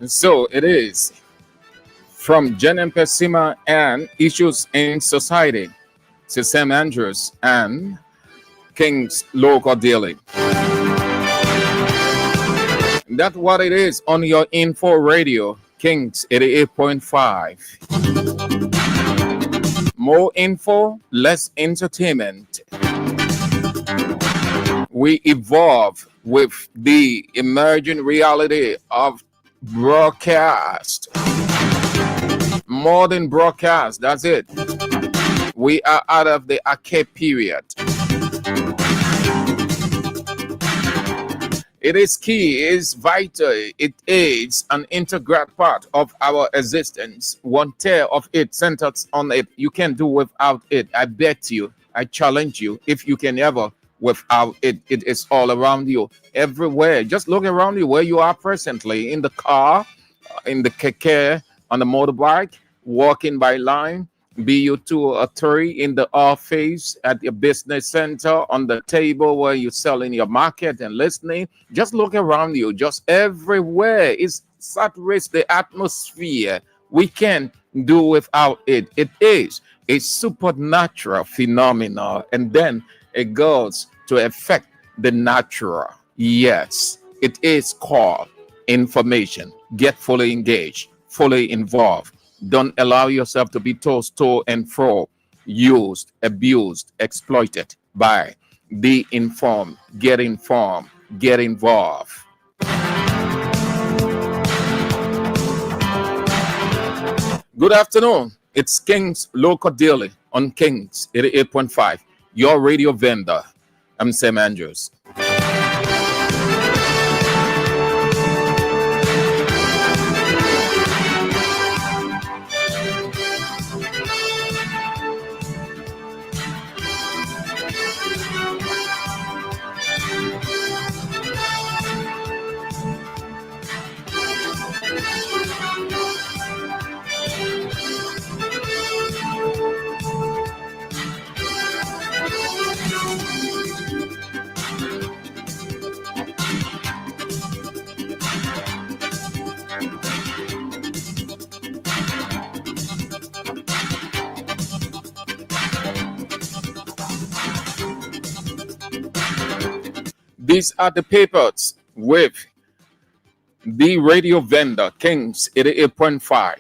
So it is from Jen Pesima and Issues in Society to Sam Andrews and King's Local Daily. That's what it is on your info radio, Kings 88.5. More info, less entertainment. We evolve with the emerging reality of broadcast. Modern broadcast, that's it. We are out of the archaic period. It is key, it is vital, it is an integral part of our existence. One tear of it centers on it. You can't do without it. I bet you, I challenge you, if you can ever without it, it is all around you, everywhere. Just look around you where you are presently, in the car, in the keke, on the motorbike, walking by line, be you two or three in the office, at your business center, on the table where you're selling your market and listening. Just look around you, just everywhere. It saturates the atmosphere. We can't do without it. It is a supernatural phenomenon, and then it goes to affect the natural. Yes, it is called information. Get fully engaged, fully involved. Don't allow yourself to be tossed to and fro, used, abused, exploited by the informed. Get informed, get involved. Good afternoon. It's King's Local Daily on Kings 88.5, your radio vendor. I'm Sam Andrews. These are the papers with the radio vendor, Kings 88.5.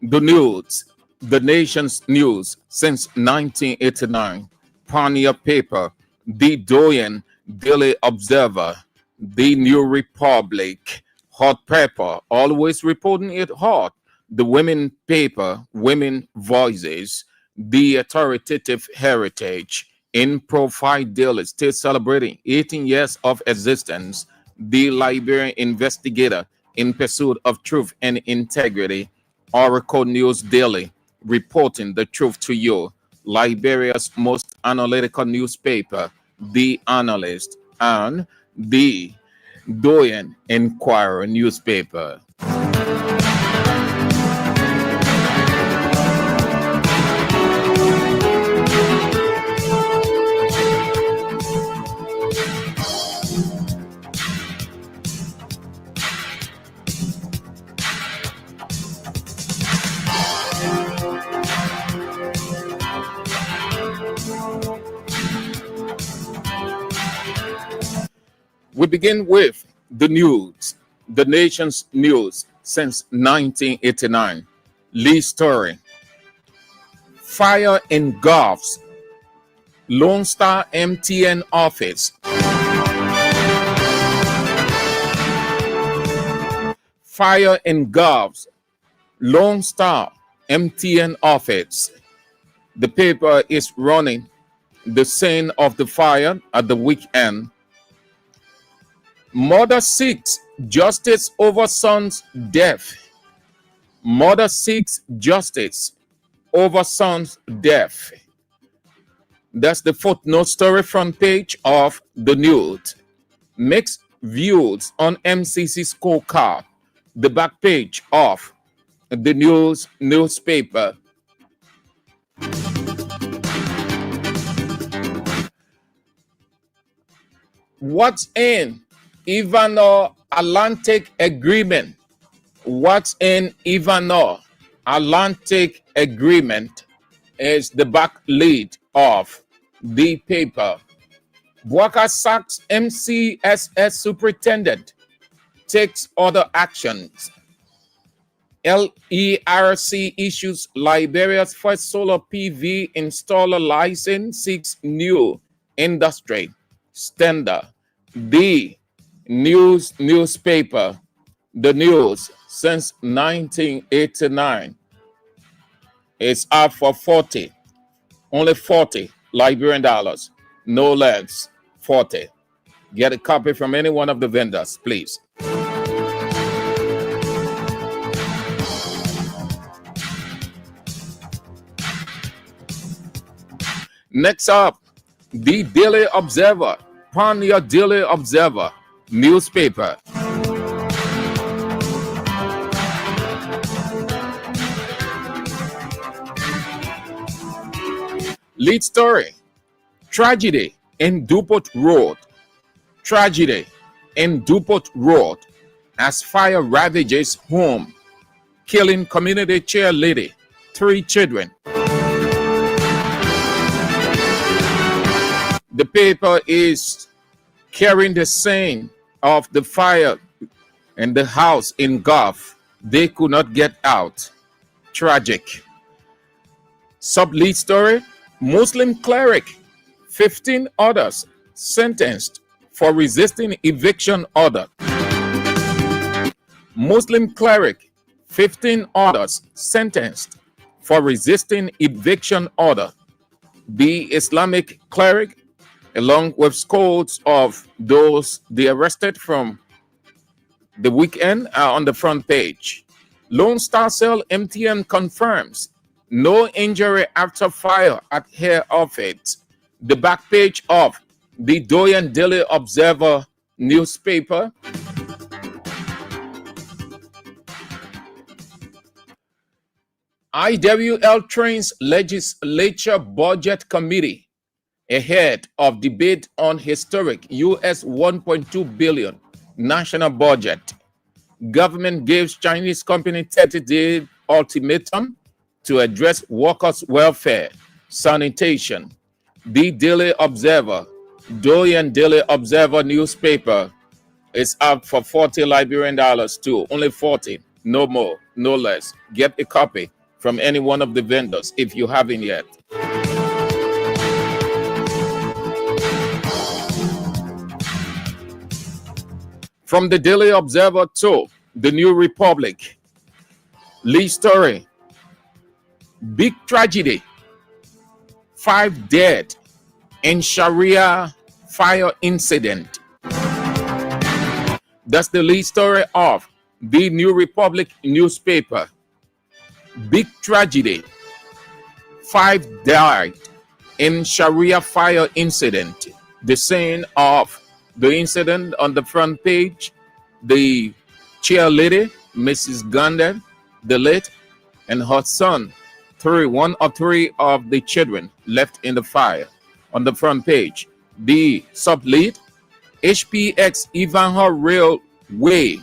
The news, the nation's news since 1989. Pioneer paper, the Doyen Daily Observer, the New Republic, Hot Pepper, always reporting it hot. The Women paper, Women Voices, the Authoritative Heritage, in Profile Daily, still celebrating 18 years of existence. The Liberian Investigator, in pursuit of truth and integrity. Oracle News Daily, reporting the truth to you. Liberia's most analytical newspaper, The Analyst, and the Doyen Inquirer newspaper. We begin with the news, the nation's news since 1989. Lee story. Fire engulfs Lone Star MTN office. Fire engulfs Lone Star MTN office. The paper is running the scene of the fire at the weekend. Mother seeks justice over son's death. Mother seeks justice over son's death. That's the footnote story front page of the news. Mixed views on MCC scorecard. The back page of the newspaper. What's in Ivano Atlantic Agreement? What's in Ivanov Atlantic Agreement is the back lead of the paper. Bwaka sacks MCSS superintendent, takes other actions. LERC issues Liberia's first solar PV installer license, seeks new industry standard. The newspaper, the news since 1989 is up for 40, only 40 Liberian dollars, no less, 40. Get a copy from any one of the vendors, please. Next up, the Daily Observer, Pioneer Daily Observer newspaper. Lead story: tragedy in Dupont Road. Tragedy in Dupont Road as fire ravages home, killing community cheerleader, 3 children. The paper is carrying the scene of the fire in the house in Gulf. They could not get out. Tragic. Sub-lead story: Muslim cleric, 15 others sentenced for resisting eviction order. Muslim cleric, 15 others sentenced for resisting eviction order. The Islamic cleric, along with scores of those they arrested from the weekend, are on the front page. Lone Star Cell MTN confirms no injury after fire at hair office. The back page of the Doyen Daily Observer newspaper. IWL trains legislature budget committee ahead of debate on historic US 1.2 billion national budget. Government gives Chinese company 30-day ultimatum to address workers' welfare, sanitation. The Daily Observer, Doyen Daily Observer newspaper is up for 40 Liberian dollars too. Only 40, no more, no less. Get a copy from any one of the vendors if you haven't yet. From the Daily Observer to the New Republic, lead story: big tragedy, 5 dead in Sharia fire incident. That's the lead story of the New Republic newspaper. Big tragedy, 5 died in Sharia fire incident. The scene of the incident on the front page: the cheerleader, Mrs. Gundon, the late, and her son, one of 3 of the children left in the fire. On the front page, the sub-lead: HPX Ivanhoe Railway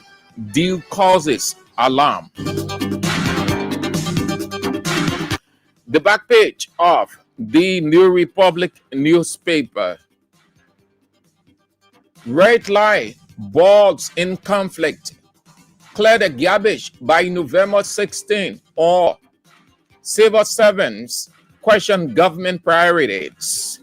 deal causes alarm. The back page of the New Republic newspaper: red line bulbs in conflict, clear the garbage by November 16, or civil servants question government priorities.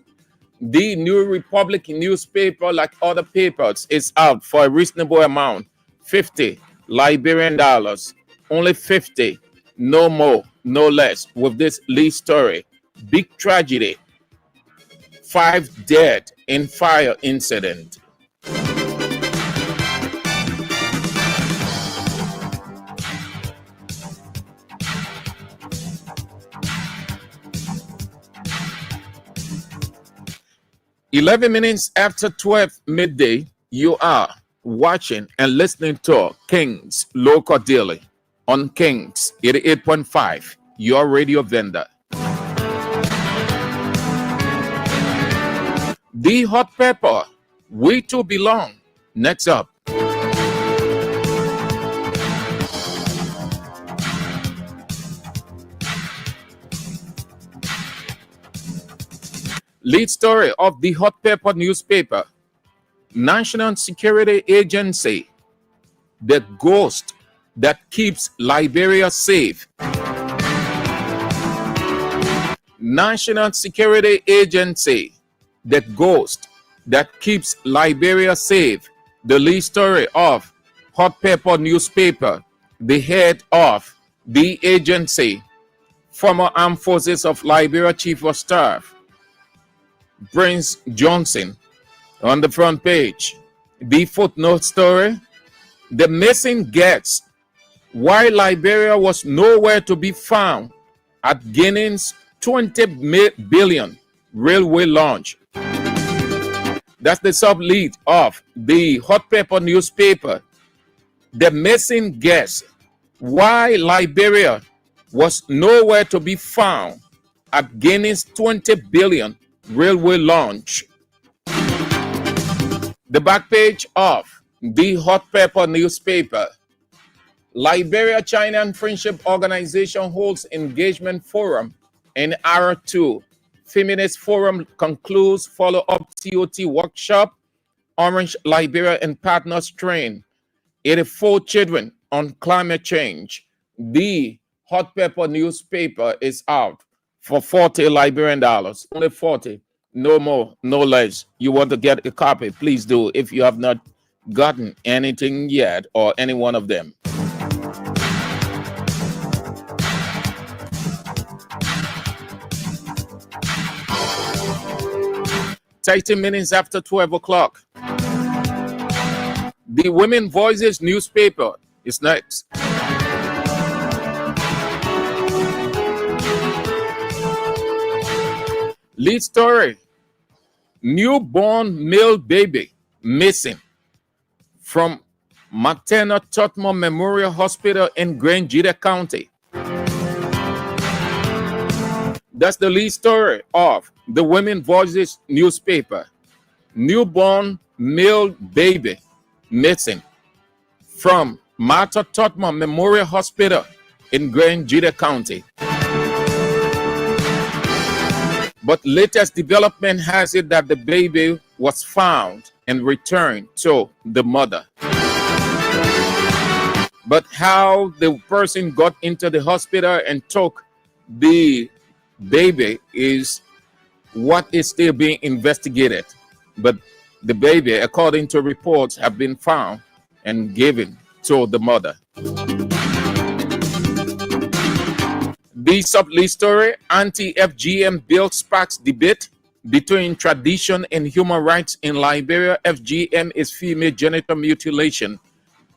The New Republic newspaper, like other papers, is out for a reasonable amount, 50 Liberian dollars, only 50, no more, no less. With this lead story: big tragedy, 5 dead in fire incident. Eleven minutes after 12 midday, you are watching and listening to King's Local Daily on King's 88.5, your radio vendor. The hot pepper, we too belong. Next up. Lead story of the Hot Pepper newspaper. National Security Agency, the ghost that keeps Liberia safe. National Security Agency, the ghost that keeps Liberia safe. The lead story of Hot Pepper newspaper. The head of the agency, former Armed Forces of Liberia Chief of Staff, Prince Johnson, on the front page. The footnote story, the missing gets why Liberia was nowhere to be found at Guinea's 20 billion railway launch. That's the sub-lead of the Hot Pepper newspaper. The missing guest why Liberia was nowhere to be found at Guinea's 20 billion railway launch. The back page of the Hot Pepper newspaper. Liberia-China Friendship Organization holds engagement forum in R2. Feminist Forum concludes follow-up TOT workshop. Orange Liberia and Partners train 84 children on climate change. The Hot Pepper newspaper is out for $40 Liberian dollars. Only 40, no more, no less. You want to get a copy, please do if you have not gotten anything yet or any one of them. Thirty minutes after 12 o'clock. The Women Voices newspaper is next. Lead story, newborn male baby missing from Maternal Totmo Memorial Hospital in Grangeda County. That's the lead story of the Women Voices newspaper. Newborn male baby missing from Martha Totma Memorial Hospital in Grangeda County. But latest development has it that the baby was found and returned to the mother. But how the person got into the hospital and took the baby is what is still being investigated. But the baby, according to reports, have been found and given to the mother. The sub-lead story, anti-FGM bill sparks debate between tradition and human rights in Liberia. FGM is female genital mutilation.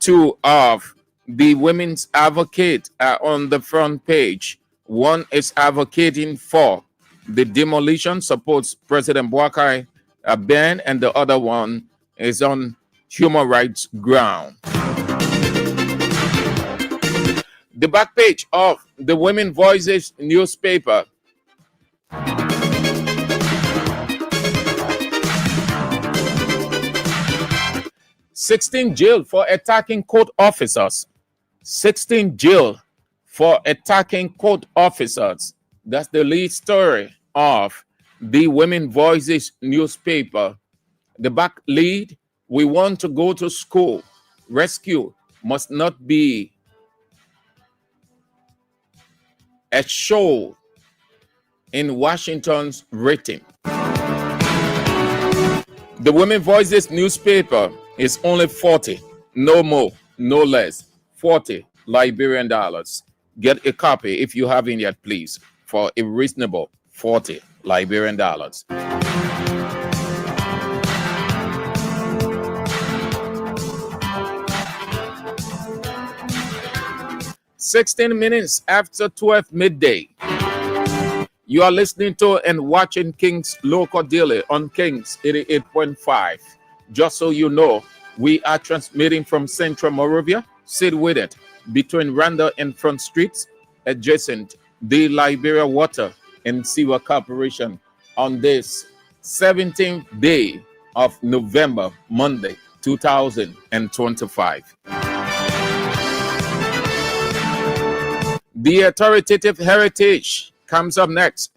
Two of the women's advocates are on the front page. One is advocating for the demolition, supports President Boakai ban, and the other one is on human rights ground. The back page of the Women Voices newspaper. "16 jailed for attacking court officers." 16 jailed for attacking court officers. That's the lead story of the Women Voices newspaper. The back lead, we want to go to school. Rescue must not be a show in Washington's rating. The Women Voices newspaper is only 40, no more, no less, 40 Liberian dollars. Get a copy if you haven't yet, please, for a reasonable 40 Liberian dollars. "16 minutes after 12 midday. You are listening to and watching King's Local Daily on King's 88.5. Just so you know, we are transmitting from Central Moravia. Sit with it, between Randall and Front Streets, adjacent the Liberia Water and Sewer Corporation, on this 17th day of November, Monday, 2025. The authoritative heritage comes up next.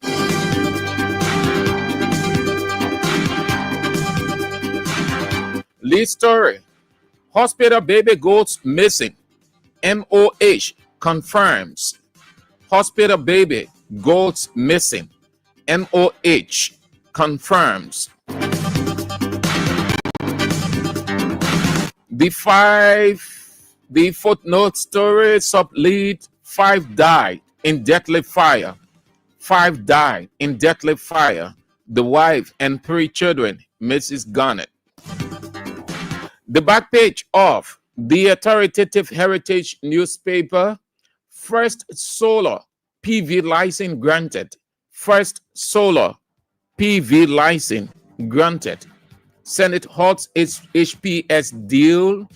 Lead story. Hospital baby goes missing. MOH confirms. Hospital baby goes missing. MOH confirms. The footnote story sub-lead: 5 died in deadly fire. 5 died in deadly fire. The wife and 3 children, Mrs. Garnett. The back page of the authoritative heritage newspaper: first solar PV license granted. First solar PV license granted. Senate halts its HPS deal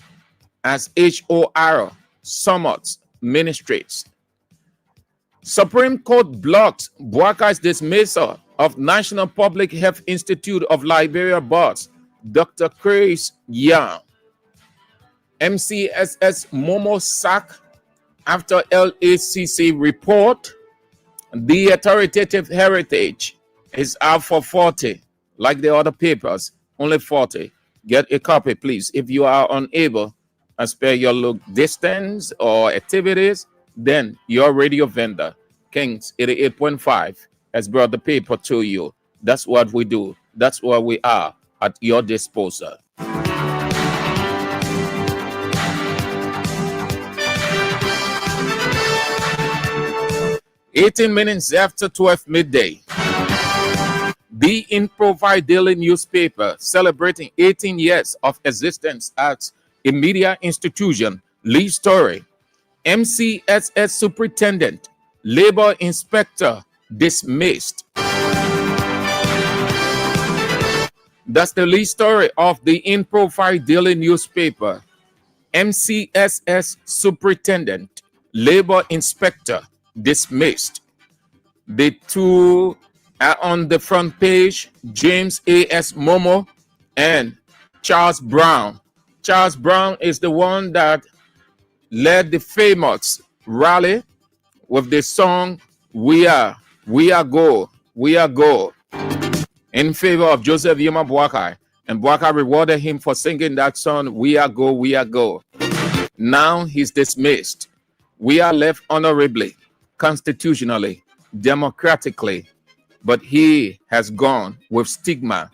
as HOR summons ministries. Supreme Court blocks Bouakar's dismissal of National Public Health Institute of Liberia boss Dr. Chris Young. MCSS Momo sack after LACC report. The authoritative heritage is out for 40, like the other papers, only 40. Get a copy, please. If you are unable to spare your look distance or activities, then your radio vendor, Kings 88.5, has brought the paper to you. That's what we do. That's what we are at your disposal. "18 minutes after 12 midday, the Improvise Daily newspaper celebrating 18 years of existence as a media institution. Lead story: MCSS superintendent, labor inspector dismissed." That's the lead story of the Improvise Daily newspaper. MCSS superintendent, labor inspector dismissed. The two are on the front page: James A.S. Momo and Charles Brown. Charles Brown is the one that led the famous rally with the song We Are Go, in favor of Joseph Yuma Bouakar. And Bouakar rewarded him for singing that song, We Are Go. Now he's dismissed. We are left honorably, constitutionally, democratically, but he has gone with stigma.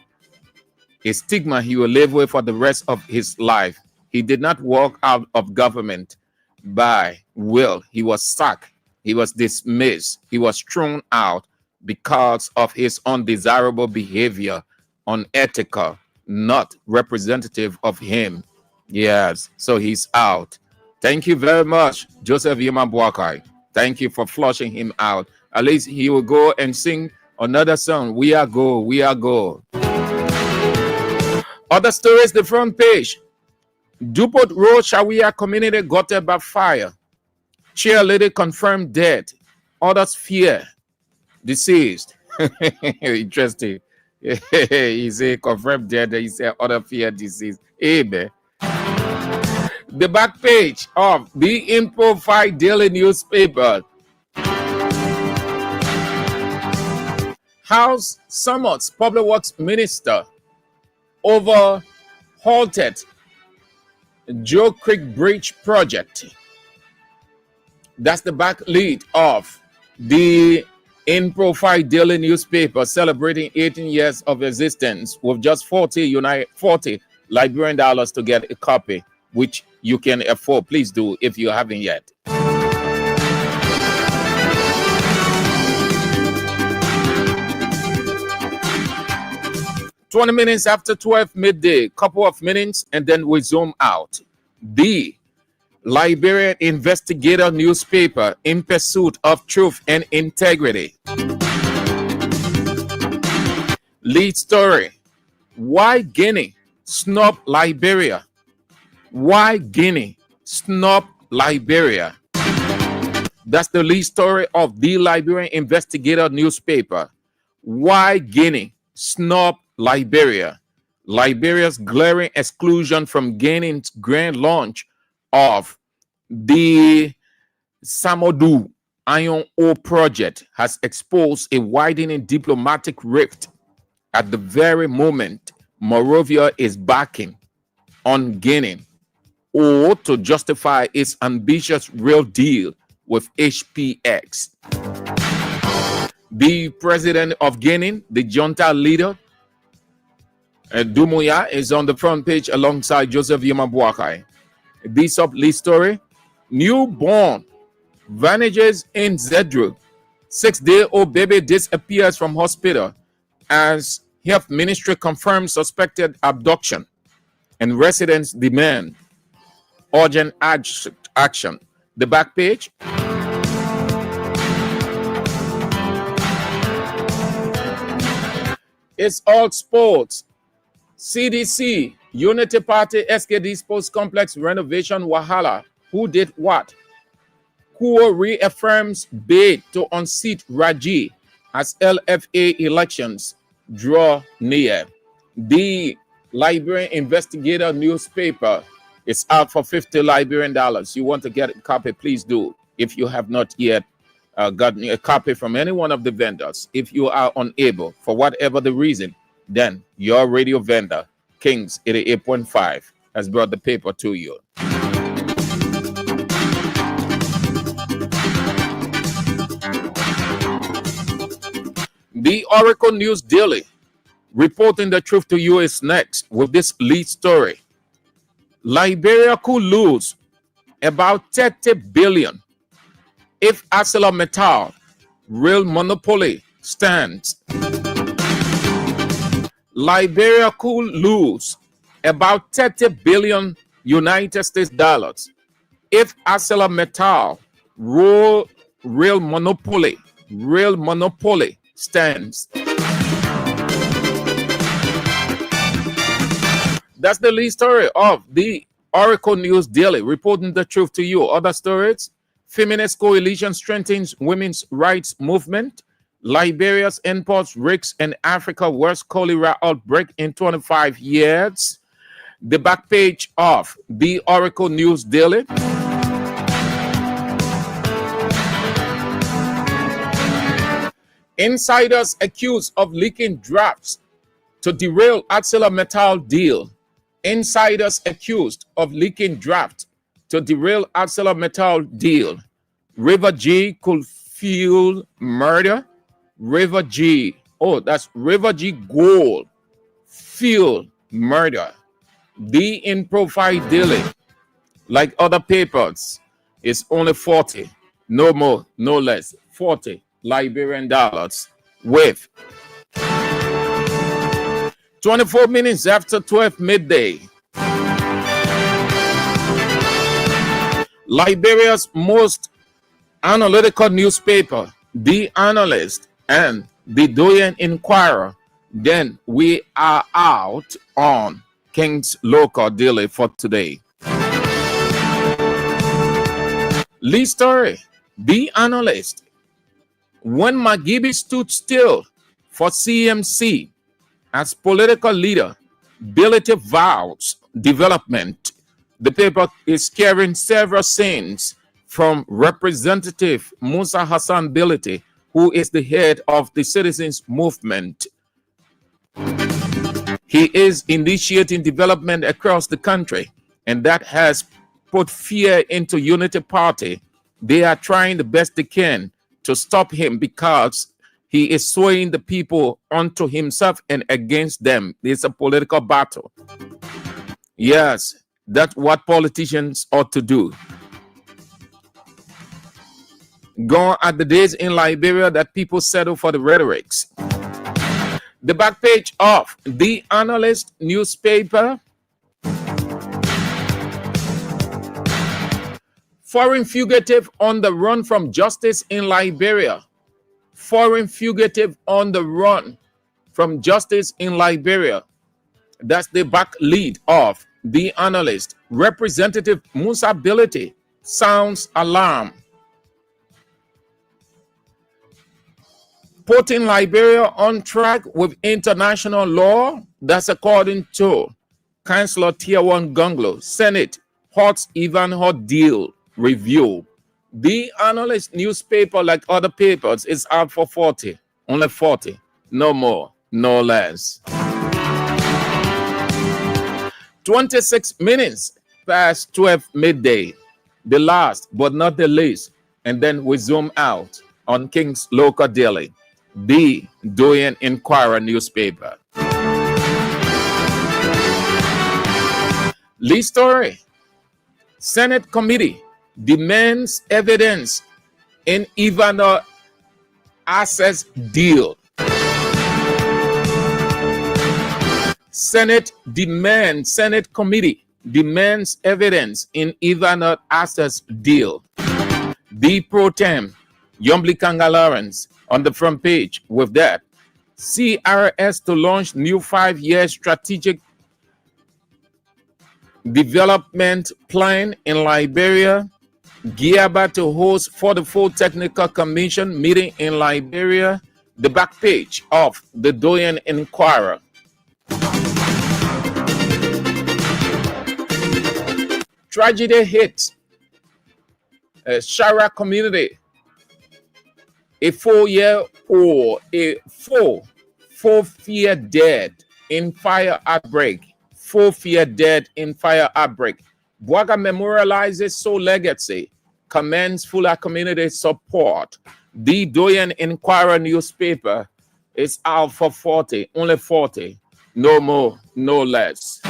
A stigma he will live with for the rest of his life. He did not walk out of government by will. He was sacked. He was dismissed. He was thrown out because of his undesirable behavior, unethical, not representative of him. Yes, so he's out. Thank you very much, Joseph Yuma Bouakar. Thank you for flushing him out. At least he will go and sing another song, We Are Go. Other stories, the front page. Dupont Road, Shawia community gutted by fire. Cheerleader confirmed dead. Others fear deceased. Interesting. He said confirmed dead. He said other fear deceased. Amen. The back page of the Improvise Daily newspaper. House summons Public Works Minister over halted Joe Creek Bridge project. That's the back lead of the Improvise Daily newspaper celebrating 18 years of existence with just 40 Liberian dollars to get a copy, which you can afford. Please do if you haven't yet. "20 minutes after 12 midday, couple of minutes, and then we zoom out. The Liberian Investigator newspaper in pursuit of truth and integrity. Lead story: why Guinea snub Liberia? Why Guinea snub Liberia? That's the lead story of the Liberian Investigator newspaper. Why Guinea snub Liberia? Liberia's glaring exclusion from Guinea's grand launch of the Samodu Iron Ore project has exposed a widening diplomatic rift at the very moment Monrovia is backing on Guinea, or to justify its ambitious real deal with HPX. The president of Guinea, the junta leader, Doumbouya, is on the front page alongside Joseph Yema Boakai. The sub-lead story: newborn vanishes in Zedru. 6-day-old baby disappears from hospital as health ministry confirms suspected abduction, and residents demand urgent action. The back page. It's all sports. CDC, Unity Party, SKD Sports Complex renovation wahala. Who did what? Kuo reaffirms bid to unseat Raji as LFA elections draw near. The Liberian Investigator newspaper is out for $50 Liberian. You want to get a copy, please do. If you have not yet gotten a copy from any one of the vendors, if you are unable for whatever the reason, then your radio vendor, Kings 88.5, has brought the paper to you. The Oracle News Daily, reporting the truth to you, is next with this lead story. Liberia could lose about 30 billion if ArcelorMittal real monopoly stands. Liberia could lose about 30 billion United States dollars if ArcelorMittal real monopoly stands. That's the lead story of the Oracle News Daily, reporting the truth to you. Other stories: Feminist Coalition strengthens women's rights movement. Liberia's imports risks in Africa worst cholera outbreak in 25 years. The back page of the Oracle News Daily. Insiders accused of leaking drafts to derail ArcelorMittal deal. Insiders accused of leaking draft to derail ArcelorMittal deal. River G could fuel murder. River G, that's River G Gold, fuel murder. The in profile daily, like other papers, is only 40, no more, no less, 40 Liberian dollars with 24 minutes after 12 midday. Liberia's most analytical newspaper, The Analyst, and the Doyen Inquirer. Then we are out on King's Local Daily for today. Lead story: The Analyst. When Magibi stood still for CMC as political leader, Bility vows development. The paper is carrying several scenes from Representative Musa Hassan Bility, who is the head of the Citizens Movement. He is initiating development across the country, and that has put fear into Unity Party. They are trying the best they can to stop him because he is swaying the people onto himself and against them. It's a political battle. Yes, that's what politicians ought to do. Gone are the days in Liberia that people settle for the rhetorics. The back page of The Analyst newspaper. Foreign fugitive on the run from justice in Liberia. Foreign fugitive on the run from justice in Liberia. That's the back lead of The Analyst. Representative Musa Bility sounds alarm. Putting Liberia on track with international law, that's according to Councillor Tiawan Gunglo. Senate Hot's Ivanhoe deal review. The Analyst newspaper, like other papers, is out for 40. Only 40. No more, no less. 26 minutes past 12 midday, the last but not the least. And then we zoom out on King's Local Daily, the Doyen Inquirer newspaper. Lead story: Senate committee demands evidence in Ivana Access deal. Senate committee demands evidence in Ivana Access deal. The pro tem Yombli Kanga Lawrence on the front page with that. CRS to launch new 5-year strategic development plan in Liberia. Giaba to host 44 Technical Commission meeting in Liberia. The back page of the Doyen Inquirer. Tragedy hits Shara community. A 4-year-old, fourth-year dead in fire outbreak. 4-year dead in fire outbreak. Bwaga memorializes soul legacy, commends Fuller community support. The Doyen Inquirer newspaper is out for 40, only 40, no more, no less.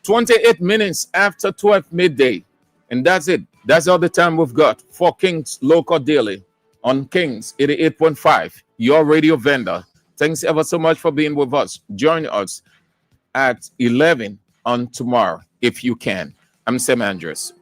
"28 minutes after 12 midday. And that's it. That's all the time we've got for King's Local Daily on King's 88.5, your radio vendor. Thanks ever so much for being with us. Join us at 11 on tomorrow if you can. I'm Sam Andrews.